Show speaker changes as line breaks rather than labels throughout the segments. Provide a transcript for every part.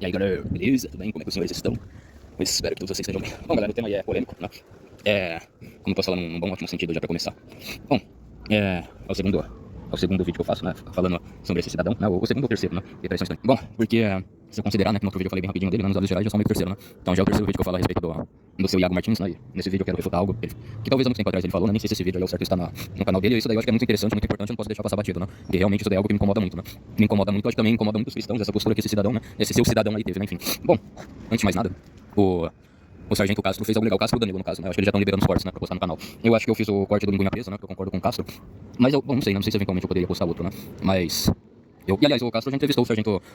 E aí, galera, beleza? Tudo bem? Como é que os senhores estão? Eu espero que todos vocês estejam bem. Bom, galera, o tema aí é polêmico, né? Como eu posso falar num bom, ótimo sentido já pra começar. Bom, é o segundo vídeo que eu faço, né? Falando sobre esse cidadão, né? O segundo ou terceiro, né? Bom, porque se eu considerar, né, que no outro vídeo eu falei bem rapidinho dele, né? Nos olhos gerais já são meio que terceiro, né? Então já é o terceiro vídeo que eu falo a respeito do seu Iago Martins, né? E nesse vídeo eu quero refutar algo que talvez há muito tempo atrás ele falou, né? Nem sei se esse vídeo aí é o certo está no canal dele. E isso daí eu acho que é muito interessante, muito importante, eu não posso deixar passar batido, né? Porque realmente isso daí é algo que me incomoda muito, né? Me incomoda muito, acho que também incomoda muitos cristãos, essa postura que esse cidadão, né? Esse seu cidadão aí teve, né? Enfim. Bom, antes de mais nada, o Sargento Castro fez algo legal, o Castro e o Danilo, no caso, né? Eu acho que eles já estão liberando os cortes, né? Pra postar no canal. Eu acho que eu fiz o corte do Linguinha Presa, né? Que eu concordo com o Castro. Mas eu, bom, não sei, né? Não sei se eventualmente eu poderia postar outro, né? Mas e aliás, o Castro já entrevistou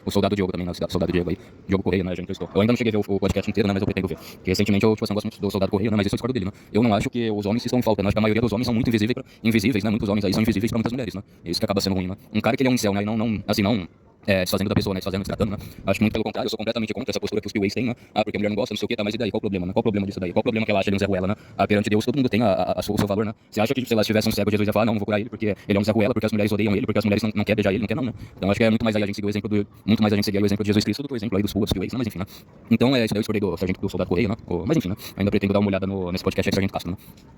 o soldado Diogo também, né? O soldado Diego aí. Diogo Correia, né? Já entrevistou. Eu ainda não cheguei a ver o podcast inteiro, né? Mas eu pretendo ver. Porque recentemente eu, tipo assim, gosto muito do soldado Correia, né? Mas isso eu discordo dele, né? Eu não acho que os homens estão em falta, né? Acho que a maioria dos homens são muito invisíveis, né? Muitos homens aí são invisíveis pra muitas mulheres, né? Isso que acaba sendo ruim, né? Um cara que ele é um incel, né? E não desfazendo da pessoa, né? Desfazendo, descartando, né? Acho muito pelo contrário, eu sou completamente contra essa postura que os PWAs têm, né? Porque a mulher não gosta, não sei o que, tá, mas e daí? Qual o problema, né? Qual o problema disso daí? Qual o problema que ela acha ele um Zé Ruela, né? Perante Deus, todo mundo tem o seu valor, né? Você acha que, sei lá, se tivesse um cego, Jesus ia falar, não vou curar ele porque ele é um Zé Ruela, porque as mulheres odeiam ele, porque as mulheres não querem beijar ele, não quer não, né? Então acho que é muito mais aí a gente seguir o exemplo muito mais a gente seguir o exemplo de Jesus Cristo do que o exemplo aí dos PWAs, né? Mas enfim, né? Então, isso daí eu discordei do sargento do soldado Correia, né? Mas enfim, né? Ainda pretendo dar uma olhada nesse podcast aí do Sargento Castro, né?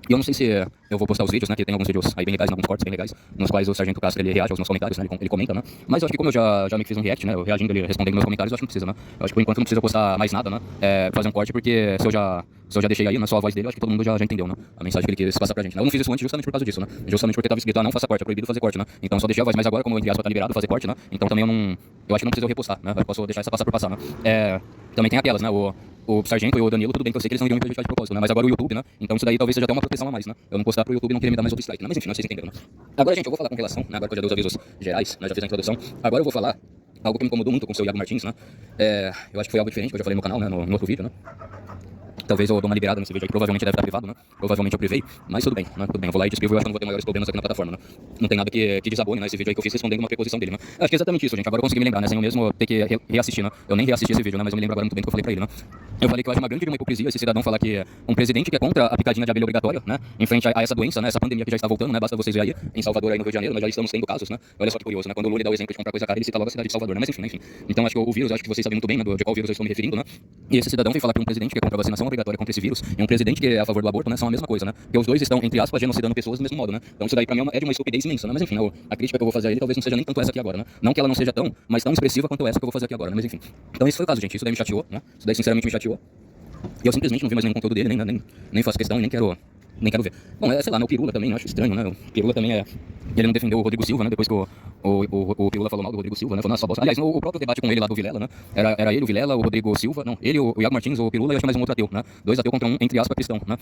E eu não sei se eu vou postar os vídeos, né? Que tem alguns vídeos aí bem legais, alguns cortes bem legais, nos quais o Sargento Castro ele reage aos meus comentários, né? Ele comenta, né? Mas eu acho que como eu já me fiz um react, né? Eu reagindo, ele respondendo meus comentários, eu acho que não precisa, né? Eu acho que por enquanto não precisa postar mais nada, né? Fazer um corte, porque se eu já deixei aí, né? Só a voz dele, eu acho que todo mundo já entendeu, né? A mensagem que ele quis passar pra gente, né? Eu não fiz isso antes justamente por causa disso, né? Justamente porque tava escrito, não faça corte, é proibido fazer corte, né? Então só deixei a voz, mas agora, como entre aspas tá liberado fazer corte, né? Então também eu acho que não precisa eu repostar, né? Eu posso deixar essa passar por passar, né? Também tem aquelas, né? O Sargento e o Danilo, tudo bem que eu sei que eles não iriam me prejudicar de propósito, né? Mas agora o YouTube, né? Então isso daí talvez seja até uma proteção a mais, né? Eu não postar pro YouTube não querer me dar mais outro strike, né? Mas enfim, não sei se entenderam, né? Agora, gente, eu vou falar com relação, né? Agora que eu já dei os avisos gerais, né? Já fiz a introdução. Agora eu vou falar algo que me incomodou muito com o seu Iago Martins, né? Eu acho que foi algo diferente que eu já falei no canal, né? No outro vídeo, né? Talvez eu dou uma liberada nesse vídeo aí, provavelmente deve estar privado, né? Provavelmente eu privei, mas tudo bem, né? Tudo bem, eu vou lá e descrevo, eu acho que eu não vou ter maiores problemas aqui na plataforma, né? Não tem nada que desabone, né? Esse vídeo aí que eu fiz respondendo uma preposição dele, né? Acho que é exatamente isso, gente. Agora eu consegui me lembrar, né? Sem eu mesmo ter que reassistir, né? Eu nem reassisti esse vídeo, né? Mas eu me lembro agora muito bem do que eu falei pra ele, né? Eu falei que eu acho uma hipocrisia esse cidadão falar que um presidente que é contra a picadinha de abelha obrigatória, né? Em frente a essa doença, né? Essa pandemia que já está voltando, né? Basta vocês verem aí, em Salvador, aí no Rio de Janeiro, nós já estamos tendo casos, né? Olha só que curioso, né? Quando o Lula dá o exemplo de comprar coisa cara, ele cita logo a cidade de Salvador, né? Mas enfim, né? Enfim. Então acho que o vírus, acho que vocês sabem muito bem, né? De qual vírus eu estou me referindo, né? E esse cidadão vem falar que um presidente que é contra a vacinação obrigatória contra esse vírus e um presidente que é a favor do aborto, né? São a mesma coisa, né? Porque os dois estão, entre aspas, genocidando pessoas do mesmo modo, né? Então isso daí pra mim é de uma estupidez imensa, né? Mas enfim, né? A crítica que eu vou fazer a ele talvez não seja nem tanto essa aqui agora, né? Não que ela não seja tão, mas tão expressiva quanto essa que eu vou fazer aqui agora, né? Mas enfim. Então esse foi o caso, gente. Isso daí me chateou, né? Isso daí sinceramente me chateou. E eu simplesmente não vi mais nenhum conteúdo dele, nem faço questão e nem quero ver. Bom, sei lá, né, o Pirula também, eu acho estranho, né? O Pirula também ele não defendeu o Rodrigo Silva, né? Depois que o Pirula falou mal do Rodrigo Silva, né? Falou, nossa, bosta. Aliás, o próprio debate com ele lá do Vilela, né? Era ele, o Vilela, o Rodrigo Silva, não, ele, o Iago Martins, o Pirula e acho que mais um outro ateu, né? Dois ateus contra um, entre aspas, cristão, né?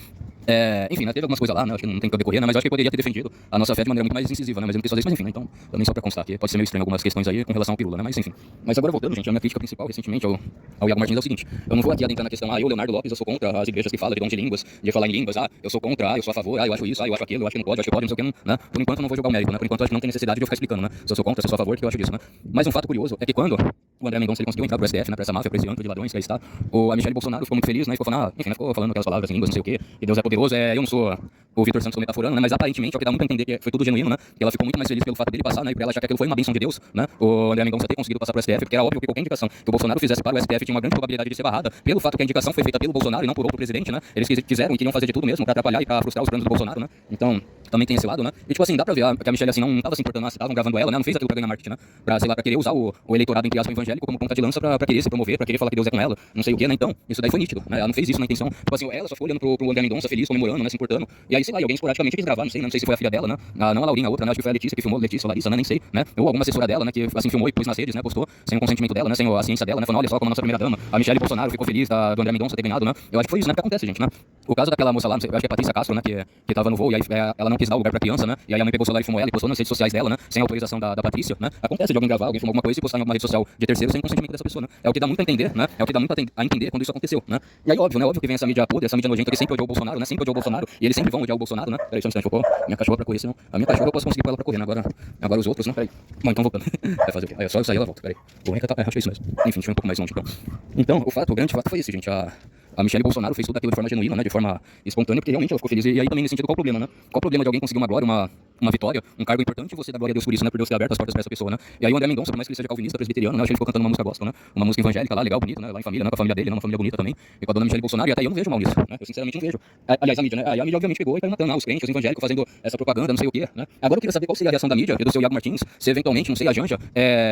Enfim, né? Teve algumas coisas lá, né? Acho que não tem que decorrer, né? Mas eu acho que ele poderia ter defendido a nossa fé de maneira muito mais incisiva, né? Mas ele não quis fazer isso, mas enfim, né? Então, também só pra constar aqui, pode ser meio estranho algumas questões aí com relação ao Pirula, né? Mas enfim. Mas agora voltando, gente, a minha crítica principal recentemente ao Iago Martins é o seguinte: eu não vou aqui adentrar na questão, eu, Leonardo Lopes, eu sou contra as igrejas que falam de dom de línguas, de falar em línguas, eu sou contra, eu sou a favor, eu acho isso, eu acho aquilo, eu acho que não pode, eu acho que pode, não sei o que, né? Por enquanto eu não vou jogar o mérito, né? Por enquanto eu acho que não tem necessidade de eu ficar explicando, né? Se eu sou contra, se eu sou a favor, que eu acho disso, né? Mas um fato curioso é que quando o André Mendonça ele conseguiu entrar pro STF, né? Pra essa máfia, pra esse antro de ladrões que aí está, a Michelle Bolsonaro ficou muito feliz, né? Ficou falando, enfim, né? Ficou falando aquelas palavras em línguas, não sei o que, e Deus é poderoso, eu não sou o Vitor Santos metaforando, né? Mas aparentemente é o que dá muito a entender que foi tudo genuíno, né? Que ela ficou muito mais feliz pelo fato dele passar, né? E por ela achar que aquilo foi uma bênção de Deus, né? O André Mendonça ter conseguido passar pro STF, porque era óbvio que qualquer indicação que o Bolsonaro fizesse para o STF tinha uma grande probabilidade de ser barrada, pelo fato que a indicação foi feita pelo Bolsonaro e não por outro presidente, né? Eles quiseram e queriam fazer de tudo mesmo pra atrapalhar e pra frustrar os planos do Bolsonaro, né? Então, também tem esse lado, né? E tipo assim, dá pra ver que a Michelle assim não tava se importando, estavam gravando ela, né? Não fez aquilo pra ganhar marketing, né? Pra, sei lá, pra querer usar o eleitorado entre aspas evangélico como ponta de lança pra querer se promover, pra querer falar que Deus é com ela, não sei o que, né? Então, isso daí foi nítido, né? Ela não fez isso na intenção. Tipo assim, ela só ficou olhando pro André Mendonça feliz, comemorando, né? Se importando. E aí, sei lá, e alguém esporadicamente quis gravar, não sei, né? Não sei se foi a filha dela, né? Não a Laurinha, a outra, né? Acho que foi a Letícia que filmou, Letícia ou Larissa, né? Nem sei, né? Ou alguma assessora dela, né? Que assim filmou e pôs nas redes, né? Postou, sem o consentimento dela, né? Sem a ciência dela, né? Falando, olha só como a nossa primeira dama, a Michelle Bolsonaro ficou feliz do André Mendonça ter ganhado, né? Eu acho que foi isso, né? Que acontece, gente, né? O caso daquela moça lá, não sei, eu acho que é a Patrícia Castro, né? Que tava no voo, e aí ela não quis dar lugar pra criança, né? E aí a mãe pegou o celular e filmou ela e postou nas redes sociais dela, né? Sem autorização da Patrícia, né? Acontece de alguém gravar, alguém filmar alguma coisa e postar em alguma rede social de terceiro sem consentimento dessa pessoa, né? É o que dá muito a entender, né? É o que dá muito a entender quando isso aconteceu, né? E aí, óbvio, né? Óbvio que vem essa mídia podre, essa mídia nojenta que sempre odiou o Bolsonaro, né? Sempre odiou o Bolsonaro, e eles sempre vão odiar o Bolsonaro, né? Peraí, só um instante, eu vou pôr minha cachorra pra correr, senão a minha cachorra eu posso conseguir pôr ela pra correr, né? Agora os outros, né? Peraí. Bom, então voltando. Vai fazer o quê? Aí é só eu sair e ela volta, peraí. Vou acho que é isso mesmo. Enfim, deixa eu ir um pouco mais longe, então. O grande fato foi esse, gente. A Michelle Bolsonaro fez tudo aquilo de forma genuína, né? De forma espontânea, porque realmente ela ficou feliz. E aí também nesse sentido, qual o problema, né? Qual o problema de alguém conseguir uma glória, uma vitória, um cargo importante, você dá glória a Deus por isso, né? Por Deus ter aberto as portas pra essa pessoa, né? E aí o André Mendonça, por mais que ele seja calvinista, presbiteriano, né? Eu acho que ele ficou cantando uma música gospel, né? Uma música evangélica lá, legal, bonita, né? Lá em família, né? Com a família dele, né? Uma família bonita também. E com a dona Michelle Bolsonaro, e até eu não vejo mal nisso, né? Eu sinceramente não vejo. Aliás, a mídia, né? Aí a mídia obviamente pegou e tá matando os crentes, os evangélicos, fazendo essa propaganda, não sei o quê, né? Agora eu queria saber qual seria a reação da mídia e do seu Iago Martins, se eventualmente, não sei, a Janja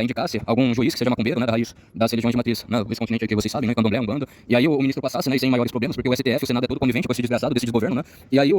indicasse algum juiz que seja macumbeiro, né? Da raiz das religiões de matriz, né? Esse continente aqui, vocês sabem, né? Candomblé, Umbanda. E aí o ministro passasse, né? E sem maiores problemas, porque o STF, o Senado é todo conivente com esse desgraçado desse desgoverno, né? E aí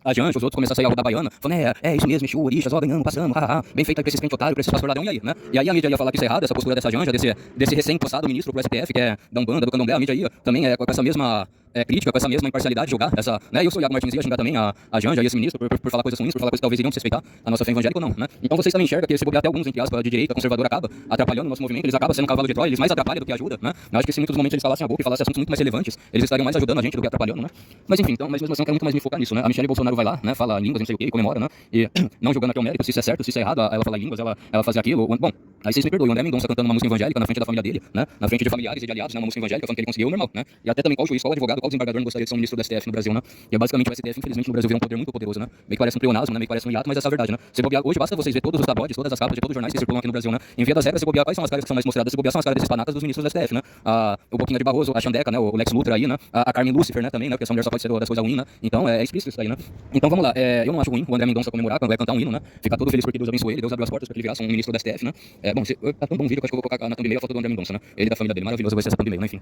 a Janja, os outros começassem a rodar baiana, falando, é isso mesmo, Exu, orixas, ó, ganhamos, passamos, haha, bem feito aí pra esses crentes otários, pra esses pastor ladrão, e aí, né? E aí a mídia ia falar que isso é errado, essa postura dessa Janja, desse recém-passado ministro pro STF, que é da Umbanda, do Candomblé, a mídia ia também com essa mesma crítica, com essa mesma imparcialidade, julgar essa, né? E eu sou o Iago Martins, ia xingar também a Janja e esse ministro por falar coisas ruins, por falar coisas que talvez iriam desrespeitar a nossa fé evangélica ou não, né? Então vocês também enxergam que se bobear até alguns, entre aspas, de direita, conservador, acaba atrapalhando o nosso movimento, eles acabam sendo um cavalo de Troia, eles mais atrapalham do que ajudam, né? Eu acho que se em muitos momentos eles falassem a boca e falassem assuntos muito mais relevantes, eles estariam mais ajudando a gente do que atrapalhando, né? Mas enfim, então, mas mesmo assim eu quero muito mais me focar nisso, né? A Michelle Bolsonaro vai lá, né? Fala línguas, não sei o que, comemora, né? E não julgando aqui o mérito, se isso é certo, se isso é errado, ela fala línguas, ela fazer aquilo. Bom, aí vocês me perdoem, o André Mendonça cantando uma música evangélica na frente da família dele, né? Na frente de familiares e de aliados, né? Uma música evangélica, falando que ele conseguiu, normal, né? E até também qual juiz, qual advogado, qual desembargador não gostaria de ser um ministro do STF no Brasil, né? E é basicamente o STF, infelizmente, no Brasil virou um poder muito poderoso, né? Meio que parece um pleonasmo, né? Meio que parece um hiato, mas essa é a verdade, né? Se bobear, hoje basta vocês ver todos os tabloides, todas as capas de todos os jornais que circulam aqui no Brasil, né? Em via das regras, se bobear, quais são as caras que são mais mostradas? Se bobear, são as caras desses panacas dos ministros do STF, né? O Boquinha de Barroso, a Xandeca, né? O Lex Luthor aí, né? A Carmen Lúcifer, né? Também, né? Porque essa mulher só pode ser das coisas ruins, né? Então é explícito isso aí, né? Então vamos lá, eu não acho ruim o André Mendonça comemorar quando vai cantar um hino, né? Ficar todo feliz porque Deus abençoe ele, Deus abriu as portas para que ele virasse um ministro do STF, né? Bom, tá tão bom vídeo que eu acho que eu vou colocar na thumbnail a foto do André Mendonça, né? Ele e da família dele, maravilhoso, vai ser essa thumbnail, né? Enfim.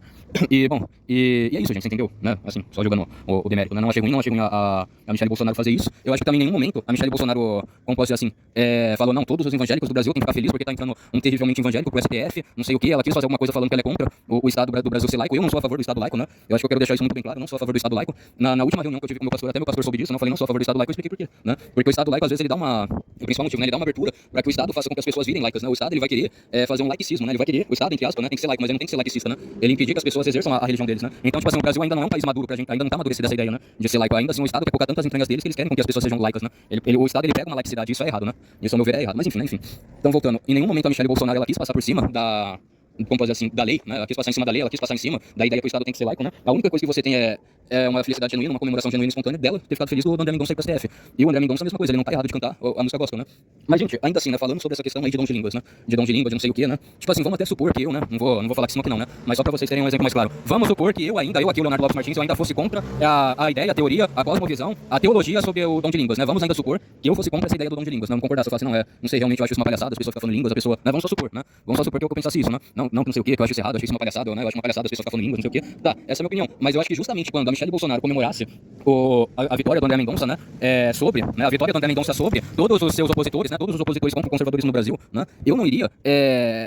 E bom, e é isso, gente, você entendeu? Né? Assim, só jogando o demérito, né? Não achei ruim a Michelle Bolsonaro fazer isso. Eu acho que também em nenhum momento a Michelle Bolsonaro, como posso dizer assim, falou, não, todos os evangélicos do Brasil têm que ficar felizes porque tá entrando um terrivelmente evangélico pro STF, não sei o que, ela quis fazer alguma coisa falando que ela é contra o Estado do Brasil ser laico. Eu não sou a favor do Estado laico, né? Eu acho que eu quero deixar isso muito bem claro, eu não sou a favor do Estado laico. Na última reunião que eu tive com meu pastor, até meu pastor soube disso, eu não falei não sou a favor do Estado laico, eu expliquei por quê, né? Porque o Estado laico, às vezes, ele dá o principal motivo, né? Ele dá uma abertura para que o Estado faça com que as pessoas virem laicas, né? O Estado, ele vai querer fazer um laicismo, né? Ele vai querer, o Estado, entre aspas, né? Tem que ser laico, mas ele não tem que ser laicista, né? Ele impedir que as pessoas exerçam a religião deles, né? Então, tipo assim, o Brasil ainda não é um país maduro pra gente, ainda não tá amadurecido essa ideia, né? De ser laico. Ainda assim, o Estado quer colocar tantas entranhas deles que eles querem com que as pessoas sejam laicas, né? O Estado, ele pega uma laicidade, isso é errado, né? Isso, ao meu ver, é errado. Mas enfim, né? Enfim. Então, voltando, em nenhum momento a Michelle Bolsonaro, ela quis passar por cima como pode dizer assim, da lei, né? Ela quis passar em cima da lei, ela quis passar em cima da ideia que o Estado tem que ser laico, né? A única coisa que você tem é uma felicidade genuína, uma comemoração genuína e espontânea dela ter ficado feliz do André Mendonça ir pro STF. E o André Mendonça, a mesma coisa, ele não tá errado de cantar a música gospel, né? Mas, gente, ainda assim, né? Falando sobre essa questão aí de dom de línguas, né? De dom de língua, de não sei o que, né? Tipo assim, vamos até supor que eu, né? Não vou falar que sim ou que não, né? Mas só pra vocês terem um exemplo mais claro. Vamos supor que eu aqui, o Leonardo Lopes Martins, eu ainda fosse contra a ideia, a teoria, a cosmovisão, a teologia sobre o dom de línguas, né? Vamos ainda supor que eu fosse contra essa ideia do dom de línguas, né? Não concordar, se eu falasse, não sei, realmente eu acho isso uma palhaçada, as pessoas ficam falando línguas, a pessoa, né? Vamos só supor, né? Vamos só supor que eu pensasse isso, né? Não sei o que eu acho isso errado, acho isso uma palhaçada, né? Eu acho uma palhaçada as pessoas ficam falando línguas, não sei o que. Tá, essa é a minha opinião. Mas eu acho que justamente quando a Michelle Bolsonaro comemorasse a vitória do André Mendonça, né? A vitória do André Mendonça sobre todos os seus opositores, né? Todos os opositores contra o conservadorismo no Brasil, né? Eu não iria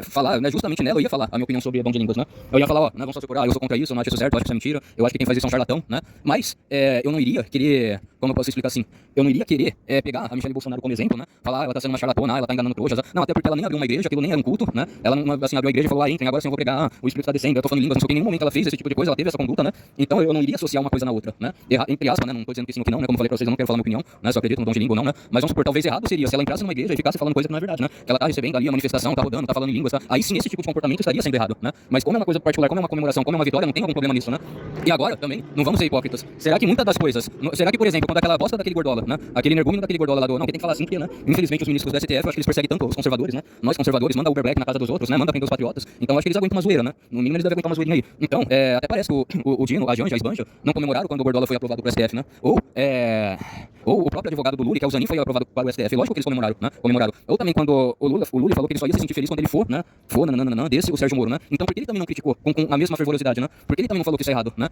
falar, né? Justamente nela eu ia falar a minha opinião sobre dom de línguas, né? Eu ia falar, né? Vamos só supor, eu sou contra isso, eu não acho isso certo, eu acho que isso é mentira, eu acho que quem faz isso é um charlatão, né? Mas eu não iria querer, como eu posso explicar assim, eu não iria querer pegar a Michelle Bolsonaro como exemplo, né? Falar, ela tá sendo uma charlatona, ela tá enganando trouxas, não, até porque ela nem abriu uma igreja, aquilo nem era um culto, né? Ela não, assim, abriu a igreja e falou, entrem, agora sim eu vou pregar, o Espírito tá descendo, eu tô falando línguas, não sei o que, em nenhum momento ela fez esse tipo de coisa, ela teve essa conduta, né? Então eu não iria associar uma coisa na outra, né? Entre aspas, né? Não tô dizendo que sim ou que não, né? Como eu falei pra vocês, eu não quero falar minha opinião, né? Só acredito no dom de língua ou não, né? Mas vamos supor, talvez errado seria se ela entrasse numa igreja e ficasse falando coisa que não é verdade, né? Que ela tá recebendo ali a manifestação, tá rodando, tá falando em línguas, tá? Aí sim esse tipo de comportamento estaria sendo errado, né? Mas como é uma coisa particular, como é uma comemoração, como é uma vitória, não tem algum problema nisso, né? E agora, também, não vamos ser hipócritas. Será que muitas das coisas, será que, por exemplo, quando aquela bosta daquele gordola, né? Aquele energúmeno daquele gordola lá não, que tem que falar assim, porque, né? Infelizmente os ministros do STF, eu acho que eles perseguem tanto os conservadores, né? Nós conservadores, manda Uber Black na casa dos outros, né? Manda prender os patriotas. Então eu acho que eles aguentam uma zoeira, né? No mínimo eles devem aguentar uma zoeirinha aí. Então, até parece que o Dino, a Janja, a Esbanja, não comemoraram quando o gordola foi aprovado pro STF, né? Ou o próprio advogado do Lula, que é o Zanin, foi aprovado para o STF. Lógico que eles comemoraram, né? Ou também quando o Lula falou que ele só ia se sentir feliz quando ele for, né? Desse o Sérgio Moro, né? Então por que ele também não criticou com a mesma fervorosidade, né? Por que ele também não falou que isso é errado, né?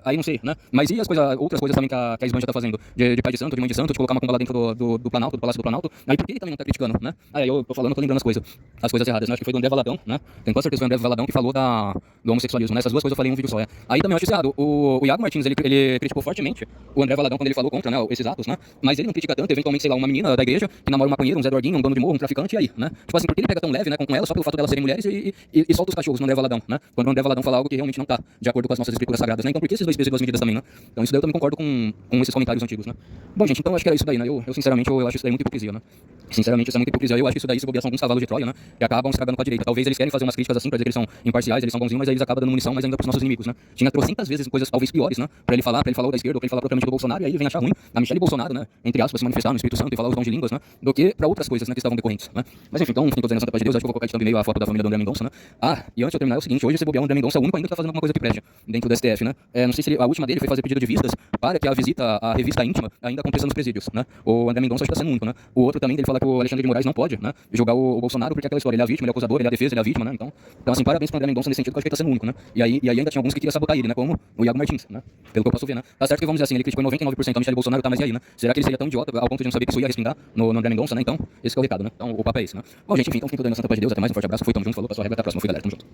Aí não sei, né? Mas e outras coisas também que a Esbanja tá fazendo? De pai de santo, de mãe de santo, de colocar uma macumba lá dentro do Planalto, do Palácio do Planalto. Aí por que ele também não tá criticando, né? Aí eu tô falando, tô lembrando as coisas erradas, né? Acho que foi do André Valadão, né? Tenho quase certeza que foi o André Valadão que falou do homossexualismo, né? Essas duas coisas eu falei em um vídeo só, Aí também eu acho isso errado. O Iago Martins, ele criticou fortemente o André Valadão quando ele falou contra, né? Esses atos, né? Mas ele não critica tanto, eventualmente, sei lá, uma menina da igreja que namora um maconheiro, um Zé Dorguinho, um dono de morro, um traficante, e aí, né? Tipo assim, porque ele pega tão leve, né, com ela, só pelo fato delas serem mulheres e solta os cachorros no André Valadão, né? Quando o André Valadão fala algo que realmente não tá de acordo com as nossas escrituras sagradas, né? Então por que esses dois pesos e duas medidas também, né? Então isso daí eu também concordo com esses comentários antigos, né? Bom, gente, então acho que era isso daí, né? Eu sinceramente, eu acho isso daí muito hipocrisia, né? Sinceramente, isso é muito hipocrisia. Eu acho que isso daí, se bobear, são alguns cavalos de Troia, né? Que acabam estragando com a direita. Talvez eles querem fazer umas críticas assim pra dizer que eles são imparciais, eles são bonzinhos, mas aí eles acabam dando munição, mas ainda pros nossos inimigos, né? Tinha trocentas vezes coisas talvez piores, né? Pra ele falar o da esquerda, ou pra ele falar propriamente do Bolsonaro, e aí ele vem achar ruim a Michelle Bolsonaro, né? Entre aspas, se manifestar no Espírito Santo e falar os dons de línguas, né? Do que pra outras coisas, né? Que estavam decorrentes, né? Mas enfim, então, tô dizendo a Santa Paz de Deus, acho que eu vou colocar de thumbnail a foto da família do André Mendonça, né? Ah, e antes de eu terminar é o seguinte, hoje esse bobear o André Mendonça é o único ainda que tá fazendo alguma coisa que preste dentro do STF, né? Não sei se a última dele foi fazer pedido de vistas para que a visita à revista íntima ainda aconteça nos presídios, né? O André Mendonça acho que tá sendo único, né? O outro também, ele fala que o Alexandre de Moraes não pode, né? Julgar o Bolsonaro porque é aquela história, ele é a vítima, ele é o acusador, ele é a defesa, ele é a vítima, né? Então assim, parabéns pro André Mendonça nesse sentido, que eu acho que ele tá sendo único, né? E aí ainda tinha alguns que queriam sabotar ele, né? Como o Iago Martins, né? Pelo que eu posso ver, né? Tá certo que vamos dizer assim, ele criticou em 99% a Michelle Bolsonaro, tá, mas e aí, né? Será que ele seria tão idiota ao ponto de não saber que isso ia respingar no André Mendonça, né? Então, esse que é o recado, né? Então, o papo é esse, né? Bom, gente, enfim, então fiquem tudo aí na Santa Paz de Deus, até mais, um forte abraço, foi, tamo junto, falou, pessoal, até a próxima, fui, galera, tamo junto.